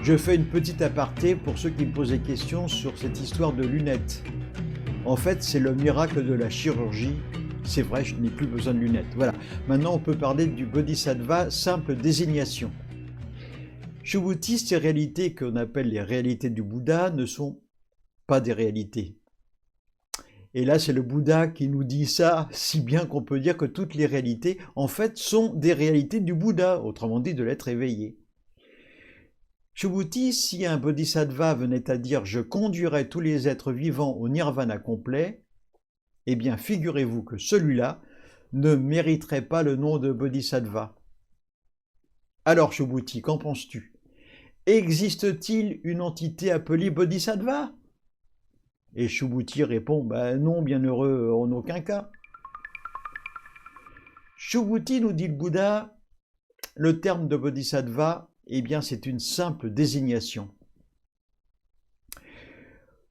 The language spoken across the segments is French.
Je fais une petite aparté pour ceux qui me posent des questions sur cette histoire de lunettes. En fait, c'est le miracle de la chirurgie. C'est vrai, je n'ai plus besoin de lunettes. Voilà. Maintenant, on peut parler du bodhisattva, simple désignation. Subhuti, ces réalités qu'on appelle les réalités du Bouddha ne sont pas des réalités. Et là, c'est le Bouddha qui nous dit ça, si bien qu'on peut dire que toutes les réalités, en fait, sont des réalités du Bouddha, autrement dit de l'être éveillé. Subhuti, si un bodhisattva venait à dire « je conduirai tous les êtres vivants au nirvana complet », eh bien, figurez-vous que celui-là ne mériterait pas le nom de bodhisattva. Alors, Subhuti, qu'en penses-tu? Existe-t-il une entité appelée bodhisattva? Et Subhuti répond « non, bienheureux, en aucun cas ». Subhuti, nous dit le Bouddha, le terme de bodhisattva, eh bien, c'est une simple désignation.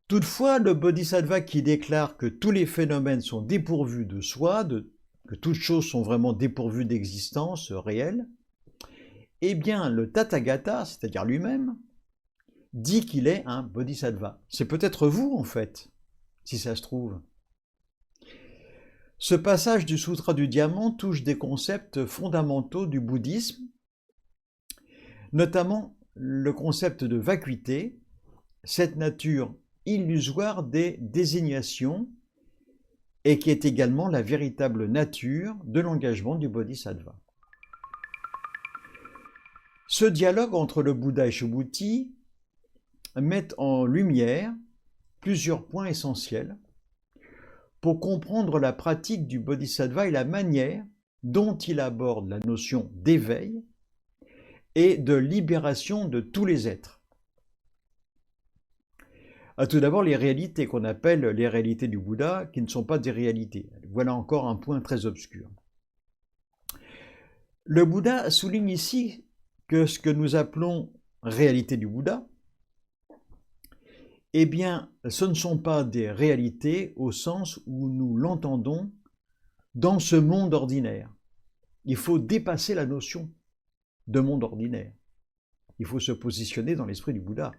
Toutefois, le bodhisattva qui déclare que tous les phénomènes sont dépourvus de soi, que toutes choses sont vraiment dépourvues d'existence réelle, eh bien, le Tathagata, c'est-à-dire lui-même, dit qu'il est un bodhisattva. C'est peut-être vous, en fait, si ça se trouve. Ce passage du Sutra du Diamant touche des concepts fondamentaux du bouddhisme, notamment le concept de vacuité, cette nature illusoire des désignations, et qui est également la véritable nature de l'engagement du bodhisattva. Ce dialogue entre le Bouddha et Subhuti met en lumière plusieurs points essentiels pour comprendre la pratique du bodhisattva et la manière dont il aborde la notion d'éveil et de libération de tous les êtres. Tout d'abord, les réalités qu'on appelle les réalités du Bouddha, qui ne sont pas des réalités. Voilà encore un point très obscur. Le Bouddha souligne ici que ce que nous appelons réalité du Bouddha, eh bien, ce ne sont pas des réalités au sens où nous l'entendons dans ce monde ordinaire. Il faut dépasser la notion de monde ordinaire. Il faut se positionner dans l'esprit du Bouddha.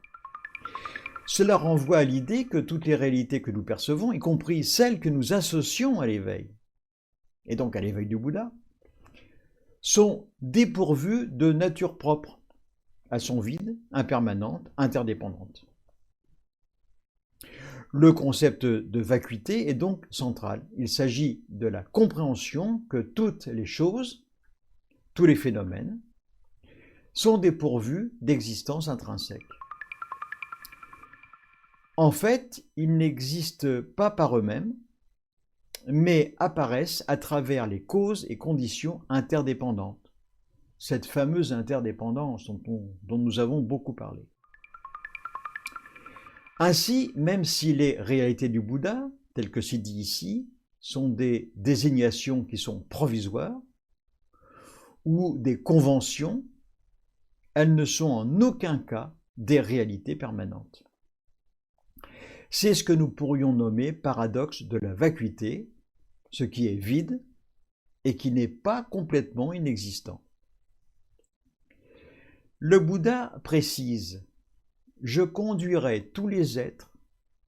Cela renvoie à l'idée que toutes les réalités que nous percevons, y compris celles que nous associons à l'éveil, et donc à l'éveil du Bouddha, sont dépourvues de nature propre. Elles sont vides, impermanentes, interdépendantes. Le concept de vacuité est donc central. Il s'agit de la compréhension que toutes les choses, tous les phénomènes, sont dépourvus d'existence intrinsèque. En fait, ils n'existent pas par eux-mêmes, mais apparaissent à travers les causes et conditions interdépendantes. Cette fameuse interdépendance dont nous avons beaucoup parlé. Ainsi, même si les réalités du Bouddha, telles que c'est dit ici, sont des désignations qui sont provisoires ou des conventions, elles ne sont en aucun cas des réalités permanentes. C'est ce que nous pourrions nommer paradoxe de la vacuité, ce qui est vide et qui n'est pas complètement inexistant. Le Bouddha précise « Je conduirai tous les êtres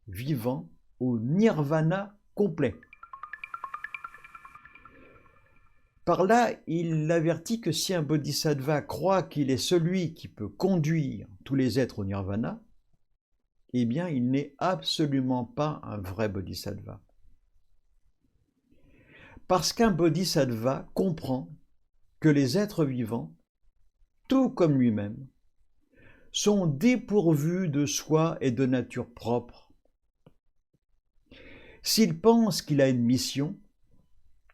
vivants au nirvana complet ». Par là, il avertit que si un bodhisattva croit qu'il est celui qui peut conduire tous les êtres au nirvana, eh bien, il n'est absolument pas un vrai bodhisattva. Parce qu'un bodhisattva comprend que les êtres vivants, tout comme lui-même, sont dépourvus de soi et de nature propre. S'il pense qu'il a une mission,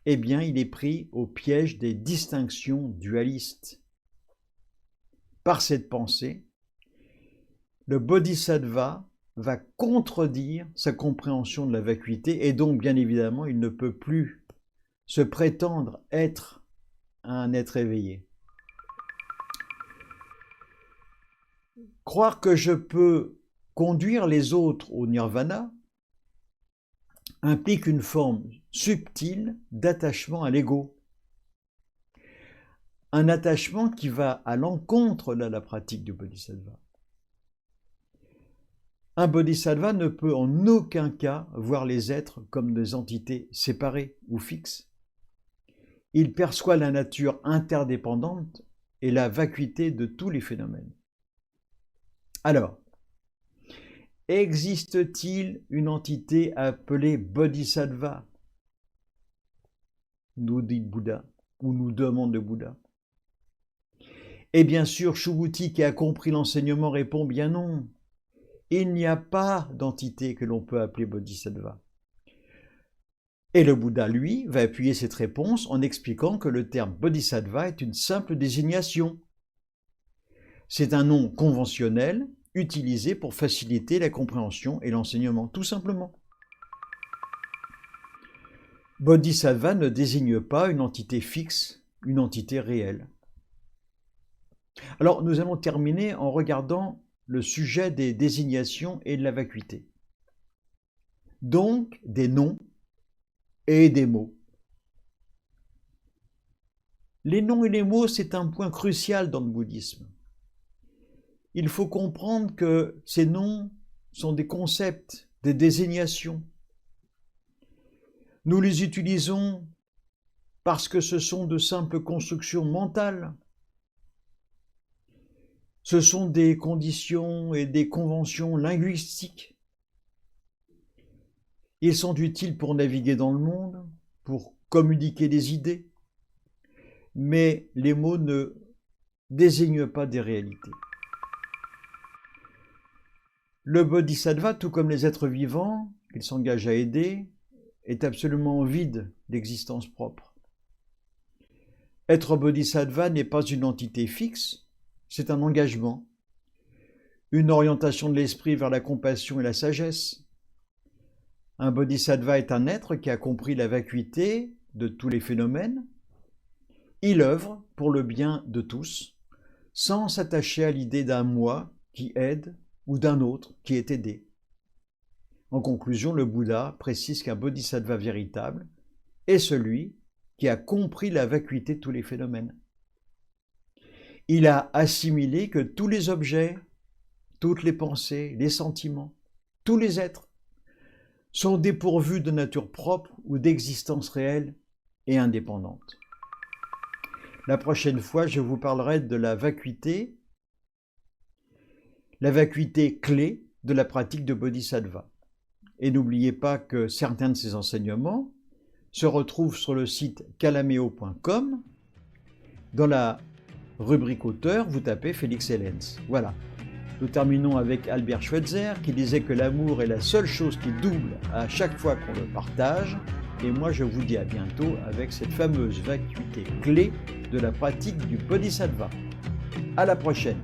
eh bien, il est pris au piège des distinctions dualistes. Par cette pensée, le bodhisattva va contredire sa compréhension de la vacuité et donc, bien évidemment, il ne peut plus se prétendre être un être éveillé. Croire que je peux conduire les autres au nirvana implique une forme subtile d'attachement à l'ego. Un attachement qui va à l'encontre de la pratique du bodhisattva. Un bodhisattva ne peut en aucun cas voir les êtres comme des entités séparées ou fixes. Il perçoit la nature interdépendante et la vacuité de tous les phénomènes. Alors, existe-t-il une entité appelée bodhisattva? Nous dit Bouddha, ou nous demande le Bouddha. Et bien sûr, Subhuti, qui a compris l'enseignement, répond bien non. Il n'y a pas d'entité que l'on peut appeler bodhisattva. Et le Bouddha, lui, va appuyer cette réponse en expliquant que le terme bodhisattva est une simple désignation. C'est un nom conventionnel utilisé pour faciliter la compréhension et l'enseignement, tout simplement. Bodhisattva ne désigne pas une entité fixe, une entité réelle. Alors, nous allons terminer en regardant le sujet des désignations et de la vacuité. Donc, des noms et des mots. Les noms et les mots, c'est un point crucial dans le bouddhisme. Il faut comprendre que ces noms sont des concepts, des désignations. Nous les utilisons parce que ce sont de simples constructions mentales. Ce sont des conditions et des conventions linguistiques. Ils sont utiles pour naviguer dans le monde, pour communiquer des idées, mais les mots ne désignent pas des réalités. Le bodhisattva, tout comme les êtres vivants qu'il s'engage à aider, est absolument vide d'existence propre. Être bodhisattva n'est pas une entité fixe, c'est un engagement, une orientation de l'esprit vers la compassion et la sagesse. Un bodhisattva est un être qui a compris la vacuité de tous les phénomènes. Il œuvre pour le bien de tous, sans s'attacher à l'idée d'un moi qui aide ou d'un autre qui est aidé. En conclusion, le Bouddha précise qu'un bodhisattva véritable est celui qui a compris la vacuité de tous les phénomènes. Il a assimilé que tous les objets, toutes les pensées, les sentiments, tous les êtres sont dépourvus de nature propre ou d'existence réelle et indépendante. La prochaine fois, je vous parlerai de la vacuité clé de la pratique de bodhisattva. Et n'oubliez pas que certains de ces enseignements se retrouvent sur le site calameo.com. Dans la rubrique auteur, vous tapez Félix Hellens. Voilà. Nous terminons avec Albert Schweitzer qui disait que l'amour est la seule chose qui double à chaque fois qu'on le partage. Et moi, je vous dis à bientôt avec cette fameuse vacuité clé de la pratique du bodhisattva. À la prochaine.